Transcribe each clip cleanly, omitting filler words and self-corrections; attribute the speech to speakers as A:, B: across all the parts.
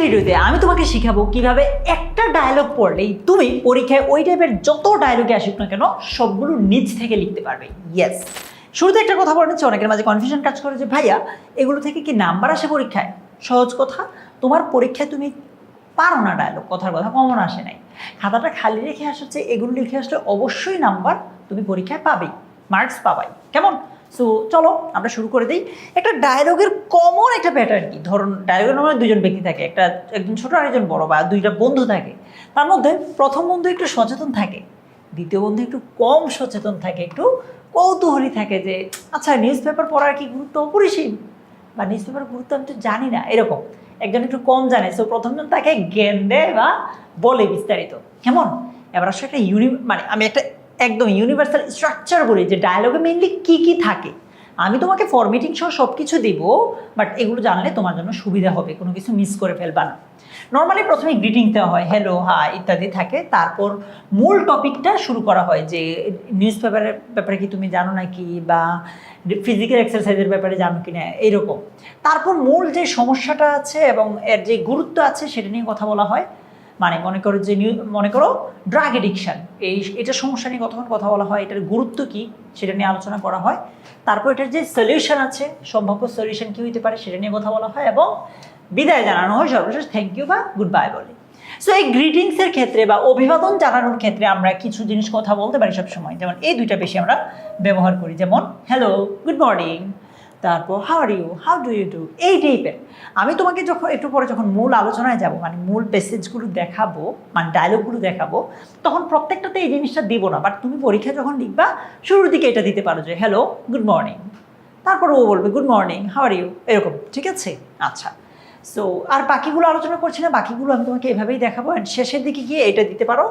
A: ভিডিওতে আমি তোমাকে শিখাবো কিভাবে একটা ডায়লগ পড়লেই তুমি পরীক্ষায় ওই টাইপের যত ডায়লগে আসুক না কেন সবগুলো নিজ থেকে লিখতে পারবে। ইয়েস, শুরুতে একটা কথা বলে নিচ্ছে, অনেকের মাঝে কনফিউশন কাজ করে যে ভাইয়া এগুলো থেকে কি নাম্বার আসে পরীক্ষায়? সহজ কথা, তোমার পরীক্ষায় তুমি পারো না ডায়লগ, কথার কথা কমন আসে নাই, খাতাটা খালি রেখে আসছে, এগুলো লিখে আসলে অবশ্যই নাম্বার তুমি পরীক্ষায় পাবেই, মার্কস পাবাই। কেমন? সো চলো আমরা শুরু করে দিই। একটা ডায়লগের কমন একটা প্যাটার্ন কি, ধরুন ডায়লগের মধ্যে দুজন ব্যক্তি থাকে, একজন ছোট আর একজন বড়, বা দুইটা বন্ধু থাকে। তার মধ্যে প্রথম বন্ধু একটু সচেতন থাকে, দ্বিতীয় বন্ধু একটু কম সচেতন থাকে, একটু কৌতূহলী থাকে যে আচ্ছা নিউজ পেপার পড়ার কি গুরুত্ব অপরিসীম, বা নিউজ পেপার গুরুত্ব আমি তো জানি না, এরকম একজন একটু কম জানে, সো প্রথমজন তাকে জ্ঞান দেয় বা বলে বিস্তারিত। কেমন? এবার আসলে একটা মানে আমি একটা একদম ইউনিভার্সাল স্ট্রাকচার বলি যে ডায়লগে মেইনলি কী কী থাকে। আমি তোমাকে ফরম্যাটিং সহ সব কিছু দিব, বাট এগুলো জানলে তোমার জন্য সুবিধা হবে, কোনো কিছু মিস করে ফেলবা না। নর্মালি প্রথমে গ্রিটিং দেওয়া হয়, হ্যালো, হাই ইত্যাদি থাকে, তারপর মূল টপিকটা শুরু করা হয় যে নিউজ পেপারের ব্যাপারে কি তুমি জানো নাকি, বা ফিজিক্যাল এক্সারসাইজের ব্যাপারে জানো কি না, এইরকম। তারপর মূল যে সমস্যাটা আছে এবং এর যে গুরুত্ব আছে সেটা নিয়ে কথা বলা হয়। মানে মনে করো ড্রাগ এডিকশান, এটা সমস্যা নিয়ে কতক্ষণ কথা বলা হয়, এটার গুরুত্ব কী সেটা নিয়ে আলোচনা করা হয়। তারপর এটার যে সলিউশন আছে, সম্ভাব্য সলিউশন কী হইতে পারে সেটা নিয়ে কথা বলা হয়, এবং বিদায় জানানো হয় সর্বশেষ থ্যাংক ইউ বা গুড বাই বলে। সো এই গ্রিটিংসের ক্ষেত্রে বা অভিবাদন জানানোর ক্ষেত্রে আমরা কিছু জিনিস কথা বলতে পারি সবসময়, যেমন এই দুইটা বেশি আমরা ব্যবহার করি, যেমন হ্যালো, গুড মর্নিং, তারপর how are you, how do you do, এই টাইপের। আমি তোমাকে যখন একটু পরে যখন মূল আলোচনায় যাব, মানে মূল প্যাসেজগুলো দেখাবো, মানে ডায়লগগুলো দেখাবো, তখন প্রত্যেকটাতে এই জিনিসটা দিব না, বাট তুমি পরীক্ষা যখন লিখবা শুরুর দিকে এটা দিতে পারো যে হ্যালো, গুড মর্নিং, তারপর ও বলবে good morning, how are you, এরকম। ঠিক আছে? আচ্ছা, সো আর বাকিগুলো আলোচনা করছি না, বাকিগুলো আমি তোমাকে এভাবেই দেখাবো। অ্যান্ড শেষের দিকে গিয়ে এটা দিতে পারো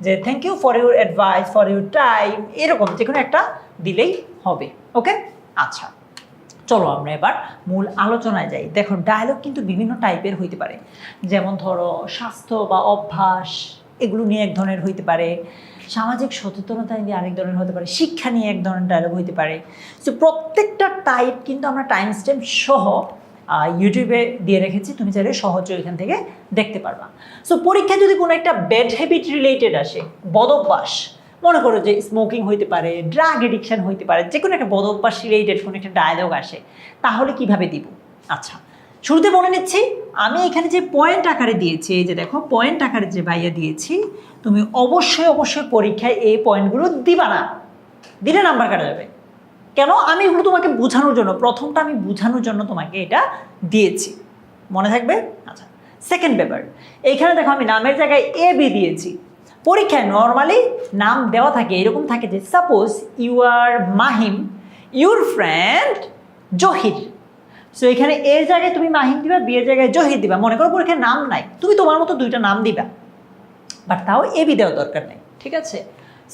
A: যে thank you for your advice, for your time, এরকম যে কোনো একটা দিলেই হবে। ওকে? আচ্ছা, চলো আমরা এবার মূল আলোচনায় যাই। দেখো ডায়লগ কিন্তু বিভিন্ন টাইপের হইতে পারে, যেমন ধরো স্বাস্থ্য বা অভ্যাস, এগুলো নিয়ে এক ধরনের হইতে পারে, সামাজিক সচেতনতা নিয়ে আরেক ধরনের হতে পারে, শিক্ষা নিয়ে এক ধরনের ডায়লগ হইতে পারে। সো প্রত্যেকটা টাইপ কিন্তু আমরা টাইম স্ট্যাম্প সহ ইউটিউবে দিয়ে রেখেছি, তুমি চাইলে সহজে এখান থেকে দেখতে পারবা। সো পরীক্ষায় যদি কোনো একটা ব্যাড হ্যাবিট রিলেটেড আসে, বদ অভ্যাস, মনে করো যে স্মোকিং হইতে পারে, ড্রাগ এডিকশান হইতে পারে, যে কোনো একটা বদ অভ্যাস রিলেটেড কোনো একটা ডায়লগ আসে, তাহলে কিভাবে দিব? আচ্ছা, শুরুতে বলে নিচ্ছি, আমি এখানে যে পয়েন্ট আকারে দিয়েছি, এই যে দেখো পয়েন্ট আকারে যে ভাইয়া দিয়েছি, তুমি অবশ্যই অবশ্যই পরীক্ষায় এই পয়েন্টগুলো দিবা না, দিলে নাম্বার কাটা যাবে। কেন? আমি এগুলো তোমাকে বোঝানোর জন্য, প্রথমটা আমি বোঝানোর জন্য তোমাকে এটা দিয়েছি, মনে থাকবে? আচ্ছা, সেকেন্ড ব্যাপার, এইখানে দেখো আমি নামের জায়গায় এ বি দিয়েছি। পরীক্ষায় নর্মালি নাম দেওয়া থাকে, এরকম থাকে যে suppose you are Mahim, your friend Zahir. So এখানে এর জায়গায় তুমি মাহিম দিবা, বি এর জায়গায় জহির দিবা। মনে করো পরীক্ষায় নাম নাই, তুমি তোমার মতো দুইটা নাম দিবা, বাট তাও এ বি দেওয়ার দরকার নেই। ঠিক আছে?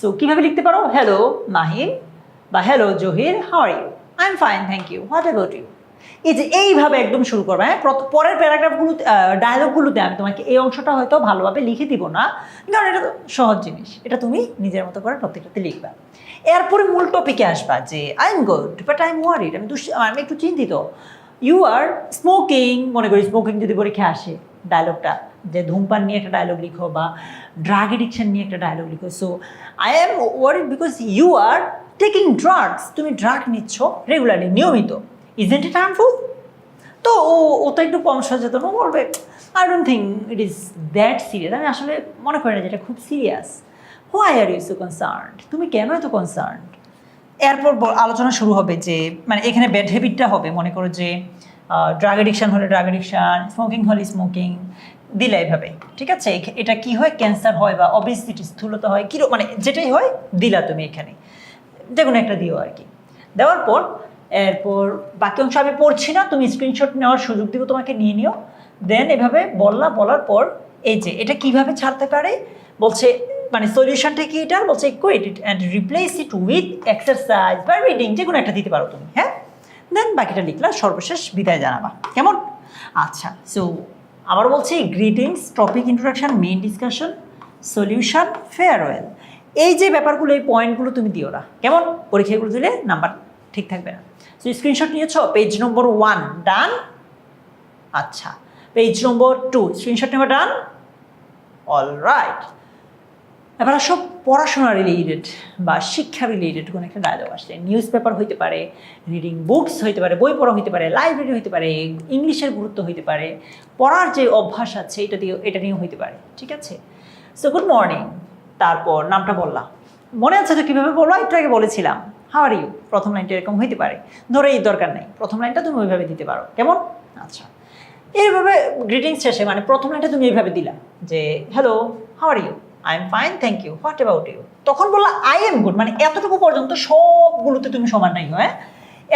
A: সো কীভাবে লিখতে পারো? হ্যালো মাহিম, বা hello Zahir, how are you, I am fine thank you, what about you. এই যে এইভাবে একদম শুরু করবে। হ্যাঁ, পরের প্যারাগ্রাফগুলো ডায়লগগুলোতে আমি তোমাকে এই অংশটা হয়তো ভালোভাবে লিখে দিব না, কারণ এটা তো সহজ জিনিস, এটা তুমি নিজের মতো করে প্রত্যেকটাতে লিখবা। এরপরে মূল টপিকে আসবা যে I am good but I am worried, আমি একটু চিন্তিত। ইউ আর স্মোকিং, মনে করি স্মোকিং যদি পরীক্ষা আসে, ডায়লগটা যে ধূমপান নিয়ে একটা ডায়লগ লিখো, বা ড্রাগ এডিকশন নিয়ে একটা ডায়লগ লিখো। So I am worried because you are taking drugs, তুমি ড্রাগ নিচ্ছ রেগুলারলি, নিয়মিত। Isn't it harmful? তো ও তো একটু কম সচেতন, ও বলবে I don't think it is that serious, আমি আসলে মনে করি না যেটা খুব serious. Why are you so concerned, তুমি কেন এত কনসার্নড? এরপর আলোচনা শুরু হবে যে মানে এখানে ব্যাড হ্যাবিটটা হবে, মনে করো যে ড্রাগ এডিকশান হলে ড্রাগ এডিকশান, স্মোকিং হলে স্মোকিং দিলে এইভাবে। ঠিক আছে? এটা কি হয়, ক্যান্সার হয় বা অবেসিটি, স্থূলতা হয়, কী মানে যেটাই হয় দিলা তুমি এখানে, যে কোনো একটা দিও আর কি। দেওয়ার পর এরপর বাকি অংশ আমি পড়ছি না, তুমি স্ক্রিনশট নেওয়ার সুযোগ দিব তোমাকে, নিয়ে নিও। দেন এভাবে বলার পর এই যে এটা কিভাবে ছাড়তে পারে বলছে, মানে সলিউশনটা কি এটা বলছে, quit it and replace it with exercise বা রিডিং, যে কোনো একটা দিতে পারো তুমি। হ্যাঁ, দেন বাকিটা লিখলা, সর্বশেষ বিদায় জানাবা। কেমন? আচ্ছা, সো আবার বলছি, greetings, topic introduction, main discussion, solution, farewell, এই যে ব্যাপারগুলো, এই পয়েন্টগুলো তুমি দিও না। কেমন? পরীক্ষাগুলো দিলে নাম্বার ঠিক থাকবে না। সো স্ক্রিনশট নিয়েছ, পেজ নম্বর 1 ডান। আচ্ছা, পেজ নম্বর 2 স্ক্রিনশট নেওয়া ডান। অলরাইট, এবার সব পড়াশোনা রিলেটেড বা শিক্ষা রিলেটেড কোনো একটা ডায়লগ আসলে নিউজ পেপার হইতে পারে, রিডিং বুকস হইতে পারে, বই পড়া হইতে পারে, লাইব্রেরি হইতে পারে, ইংলিশের গুরুত্ব হইতে পারে, পড়ার যে অভ্যাস আছে এটা নিয়েও হইতে পারে। ঠিক আছে, সো গুড মর্নিং, তারপর নামটা বললাম, মনে আছে তো কীভাবে বলবো, একটু আগে বলেছিলাম হাউ আর ইউ, প্রথম লাইনটা এরকম হইতে পারে, ধরো এই দরকার নেই, প্রথম লাইনটা তুমি ওইভাবে দিতে পারো, কেমন? আচ্ছা, এইভাবে গ্রিটিংস শেষে মানে প্রথম লাইনটা তুমি এইভাবে দিলা যে hello, how are you, I am fine, thank you, what about you, তখন বললা আই এম গুড, মানে এতটুকু পর্যন্ত সবগুলোতে তুমি সমান রাখবে, হ্যাঁ,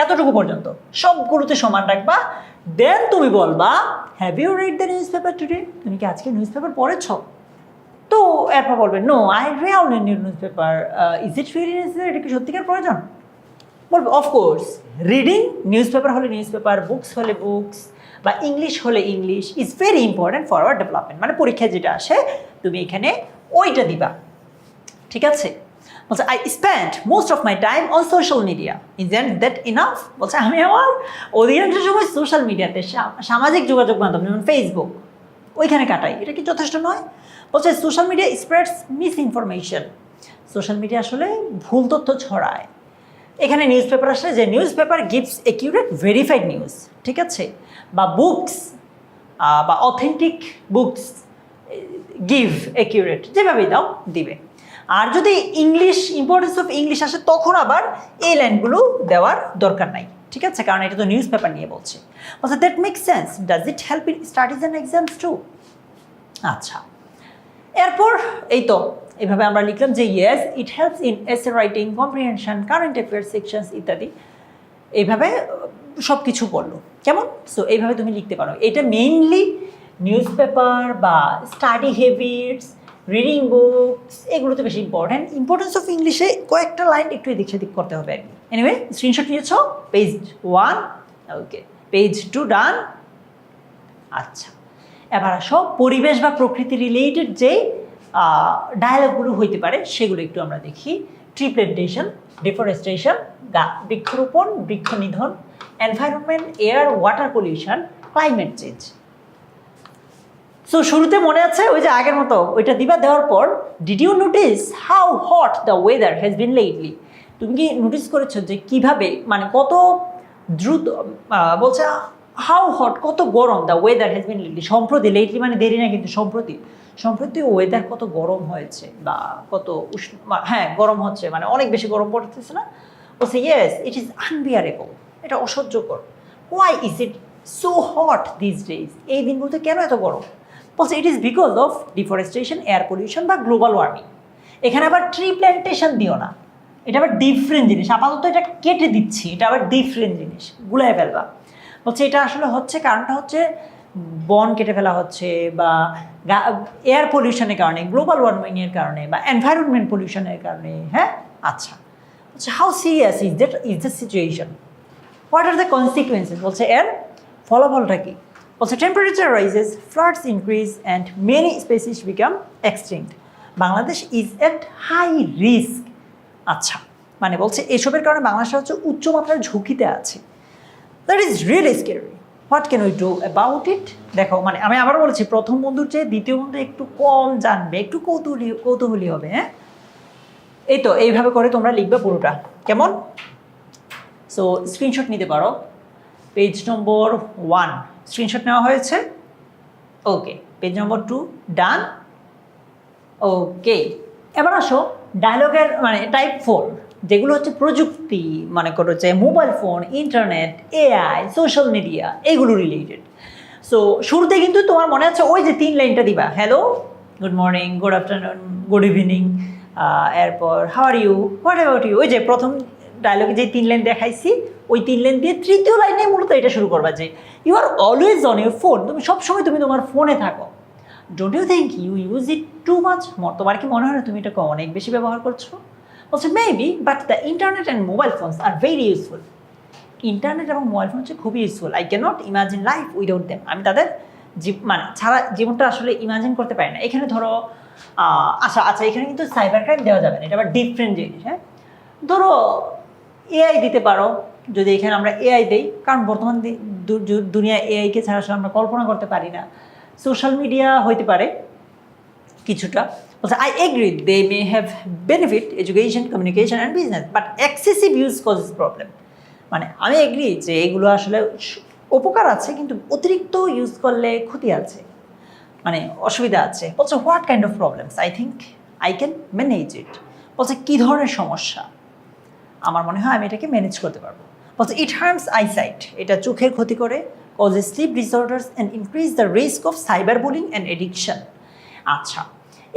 A: এতটুকু পর্যন্ত সবগুলোতে সমান রাখবা। দেন তুমি বলবা have you read the newspaper today, তুমি কি আজকে নিউজ পেপার পড়েছ? তো এরপর বলবে no I read newspaper, is it really necessary, এটা কি সত্যিকার প্রয়োজন? বলবে অফকোর্স, রিডিং নিউজ পেপার হলে নিউজ পেপার, বুকস হলে বুকস, বা ইংলিশ হলে English is very important for our development, মানে পরীক্ষায় যেটা আসে তুমি এখানে ওইটা দিবা। ঠিক আছে, বলছে I spend most of my time on social media, isn't that enough, বলছে আমি আমার অধিকাংশ সময় সোশ্যাল মিডিয়াতে, সামাজিক যোগাযোগ মাধ্যম যেমন ফেসবুক, ওইখানে কাটাই, এটা কি যথেষ্ট নয়? বলছে social media spreads misinformation, social media আসলে ভুল তথ্য ছড়ায়। এখানে নিউজ পেপার আসলে যে newspaper gives accurate verified news, ঠিক আছে, বা বুকস বা অথেন্টিক বুকস গিভ একিউরেট, যেভাবেই দাও দিবে। আর যদি ইংলিশ, ইম্পর্টেন্স অফ ইংলিশ আসে তখন আবার এই লাইনগুলো দেওয়ার দরকার নাই। ঠিক আছে, কারণ এটা তো নিউজ পেপার নিয়ে বলছে। বলছে that make sense, does it help in studies and exams too? আচ্ছা, এরপর এই তো এইভাবে আমরা লিখলাম যে yes it helps in essay writing, comprehension, current affairs sections ইত্যাদি, এইভাবে সব কিছু বললো, কেমন? সো এইভাবে তুমি লিখতে পারো। এটা মেইনলি নিউজ পেপার বা স্টাডি হ্যাবিটস, রিডিং বুকস, এগুলোতে বেশি ইম্পর্ট্যান্ট। ইম্পর্টেন্স অফ ইংলিশে কয়েকটা লাইন একটু এদিক সেদিক করতে হবে আর কি। এনিওয়ে, স্ক্রিনশট নিয়েছ, পেজ 1, ওকে, পেজ 2 ডান। আচ্ছা, এবার আসো পরিবেশ বা প্রকৃতি রিলেটেড যে ডায়ালগগুলো হইতে পারে সেগুলো একটু আমরা দেখি। ট্রি প্ল্যান্টেশন, ডিফরেস্টেশন, বৃক্ষরোপণ, বৃক্ষ নিধন, environment, air water pollution, climate change. So শুরুতে মনে আছে ওই যে আগের মতো ওইটা দিবা, দেওয়ার পর did you notice how hot the weather has been lately, তুমি কি নোটিস করেছো যে কিভাবে, মানে কত দ্রুত, বলছে হাউ হট, কত গরম, the weather has been lately, সম্প্রতি, লেটলি মানে দেরি না কিন্তু সম্প্রতি ওয়েদার কত গরম হয়েছে বা কত উষ্ণ, হ্যাঁ গরম হচ্ছে, মানে অনেক বেশি গরম পড়তেছে না? বলছে ইয়েস ইট ইজ আনবিয়ারেবল, এটা অসহ্যকর। Why is it so hot these days, এই দিনগুলোতে কেন এত গরম? বলছে it is because of deforestation, air pollution বা গ্লোবাল ওয়ার্মিং। এখানে আবার ট্রি প্ল্যান্টেশন দিও না, এটা আবার ডিফারেন্ট জিনিস, আপাতত এটা কেটে দিচ্ছি, এটা আবার ডিফারেন্ট জিনিস, গুলাই ফেলবা। বলছে এটা আসলে হচ্ছে, কারণটা হচ্ছে বন কেটে ফেলা হচ্ছে, বা এয়ার পলিউশনের কারণে, গ্লোবাল ওয়ার্মিংয়ের কারণে, বা এনভায়রনমেন্ট পলিউশনের কারণে। হ্যাঁ, আচ্ছা, বলছে how serious is the situation, what are the consequences, বলছে এর ফলাফলটা কি? বলছে temperature rises, floods increase and many species become extinct, Bangladesh is at high risk. আচ্ছা, মানে বলছে এসবের কারণে বাংলাদেশ হচ্ছে উচ্চমাত্রার ঝুঁকিতে আছে। That is really scary, what can we do about it? দেখো, মানে আমি আবার বলেছি, প্রথম বন্ধুর চেয়ে দ্বিতীয় বন্ধু একটু কম জানবে, একটু কৌতূহলী হবে। হ্যাঁ, এই তো এইভাবে করে তোমরা লিখবে পুরোটা, কেমন? সো স্ক্রিনশট নিতে পারো, পেজ নম্বর 1 স্ক্রিনশট নেওয়া হয়েছে, ওকে, পেজ নম্বর 2 ডান, ওকে। এবার আসো ডায়লগের মানে টাইপ 4, যেগুলো হচ্ছে প্রযুক্তি, মনে করো যে mobile phone, internet, AI, social media, এগুলো রিলেটেড। সো শুরুতে কিন্তু তোমার মনে আছে ওই যে 3 লাইনটা দিবা, hello, good morning, good afternoon, good evening, এরপর how are you, what about you, ওই যে প্রথম ডায়লগে যে 3 লাইন দেখাইছি ওই 3 লাইন দিয়ে তৃতীয় লাইনে মূলত এটা শুরু করবা যে you are always on your phone, তুমি সবসময় তুমি তোমার ফোনে থাকো। Don't you think you use it too much, তোমার কি মনে হয় না তুমি এটাকে অনেক বেশি ব্যবহার করছো? বলছে maybe, but the internet and mobile phones are very useful, internet এবং মোবাইল ফোন হচ্ছে খুবই useful, I can not imagine life without them, আমি তাদের মানে ছাড়া জীবনটা আসলে ইমাজিন করতে পারি না। এখানে ধরো আচ্ছা, এখানে কিন্তু সাইবার ক্রাইম দেওয়া যাবে না, এটা আবার ডিফারেন্ট জিনিস। হ্যাঁ, ধরো এআই দিতে পারো, যদি এখানে আমরা এআই দেই, কারণ বর্তমান দুনিয়া এআইকে ছাড়া আসলে আমরা কল্পনা করতে পারি না। সোশ্যাল মিডিয়া হইতে পারে কিছুটা, বলছে I agree they may have benefit education, communication and business, but excessive use causes problem. মানে আমি এগ্রি যে এগুলো আসলে উপকার আছে, কিন্তু অতিরিক্ত ইউজ করলে ক্ষতি আছে, মানে অসুবিধা আছে। বলছে what kind of problems I think I can manage ইট। বলছে কী ধরনের সমস্যা আমার মনে হয় আমি এটাকে ম্যানেজ করতে পারবো। বলছে ইট হার্মস আইসাইট, এটা চোখের ক্ষতি করে, causes sleep disorders and increase the risk of cyber bullying and addiction. আচ্ছা,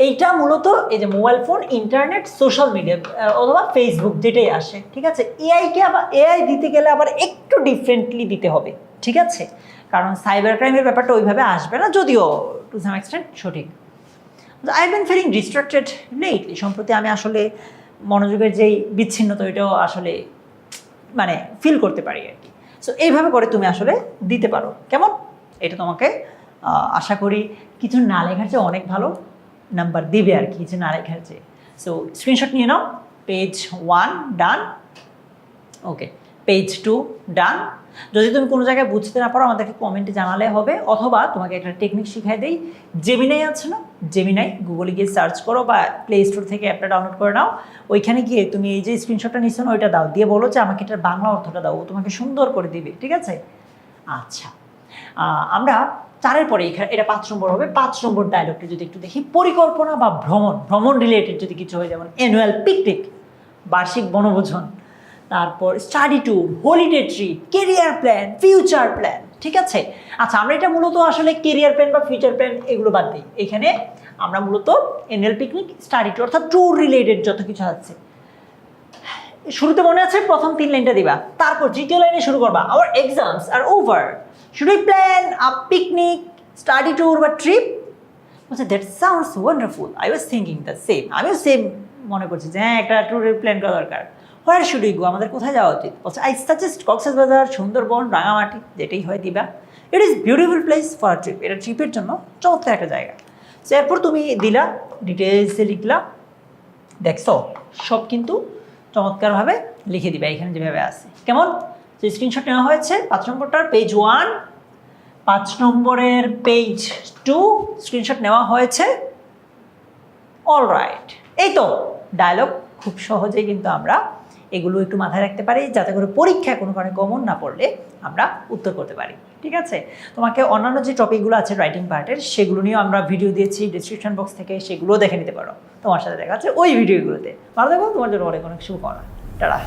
A: এইটা মূলত এই যে mobile phone, internet, social media অথবা ফেসবুক যেটাই আসে, ঠিক আছে। এআইকে আবার এআই দিতে গেলে আবার একটু ডিফারেন্টলি দিতে হবে, ঠিক আছে, কারণ সাইবার ক্রাইমের ব্যাপারটা ওইভাবে আসবে না, যদিও টু সাম এক্সটেন্ট সঠিক। I have been feeling distracted lately, সম্প্রতি আমি আসলে মনোযোগের যেই বিচ্ছিন্নতা ওইটাও আসলে মানে ফিল করতে পারি আর কি। সো এইভাবে করে তুমি আসলে দিতে পারো। কেমন? এটা তোমাকে আশা করি কিছু না লেখার চেয়ে অনেক ভালো নাম্বার দিবে আর কি, কিছু না লেখার চেয়ে। সো স্ক্রিনশট নিয়ে নাও। পেজ 1 ডান, ওকে, পেজ 2 ডান। যদি তুমি কোনো জায়গায় বুঝতে না পারো আমাদেরকে কমেন্টে জানালে হবে, অথবা তোমাকে একটা টেকনিক শিখাই দেই। জেমিনাই আছে না, জেমিনাই, গুগলে গিয়ে সার্চ করো বা প্লে স্টোর থেকে অ্যাপটা ডাউনলোড করে নাও। ওইখানে গিয়ে তুমি এই যে স্ক্রিনশটটা নিচ্ছ না, ওইটা দাও, দিয়ে বলো যে আমাকে এটার বাংলা অর্থটা দাও, ও তোমাকে সুন্দর করে দিবে, ঠিক আছে। আচ্ছা, আমরা 4-এর পরে এটা 5 নম্বর হবে। 5 নম্বর ডায়লগটা যদি একটু দেখি, পরিকল্পনা বা ভ্রমণ রিলেটেড যদি কিছু হয়, যেমন অ্যানুয়াল পিকনিক, বার্ষিক বনভোজন, তারপর study tour, holiday trip, career plan, future plan, ঠিক আছে। আচ্ছা, আমরা এটা মূলত আসলে কেরিয়ার প্ল্যান বা ফিউচার প্ল্যান এগুলো বাদ দিই। এখানে আমরা মূলত অ্যানুয়াল পিকনিক, স্টাডি ট্যুর অর্থাৎ ট্যুর রিলেটেড যত কিছু আছে, শুরুতে মনে আছে প্রথম 3 লাইনটা দিবা, তারপর দ্বিতীয় লাইনে শুরু করবা our exams are over, should we plan a picnic, study tour বা ট্রিপ? বলছে that sounds wonderful, I was thinking the same, আমিও সেম মনে করছি যে হ্যাঁ একটা ট্যুরের প্ল্যান করা দরকার। হোয়ার শুড উই গো, আমাদের কোথায় যাওয়া উচিত? বলছে আই সাজেস্ট কক্সবাজার, সুন্দরবন, রাঙামাটি, যেটাই হয় দিবা। It is beautiful place for trip, এটা ট্রিপের জন্য চমৎকার একটা জায়গা। সো এরপর তুমি দিলা, ডিটেলসে লিখলা, দেখছো সব কিন্তু চমৎকারভাবে লিখে দিবে এখানে যেভাবে আছে। কেমন? যে স্ক্রিনশট নেওয়া হয়েছে 5 নম্বরটার পেজ 1, 5 নম্বরের পেজ 2 স্ক্রিনশট নেওয়া হয়েছে। অলরাইট, এই তো ডায়লগ। খুব সহজেই কিন্তু আমরা এগুলো একটু মাথায় রাখতে পারি, যাতে করে পরীক্ষায় কোনো কারণে কমন না পড়লে আমরা উত্তর করতে পারি, ঠিক আছে। তোমাকে অন্যান্য যে টপিকগুলো আছে রাইটিং পার্টের, সেগুলো নিয়েও আমরা ভিডিও দিয়েছি ডিসক্রিপশন বক্স থেকে, সেগুলোও দেখে নিতে পারো। তোমার সাথে দেখা যাচ্ছে ওই ভিডিওগুলোতে। ভালো থাকো, তোমার জন্য অনেক অনেক শুভকামনা। টাটা।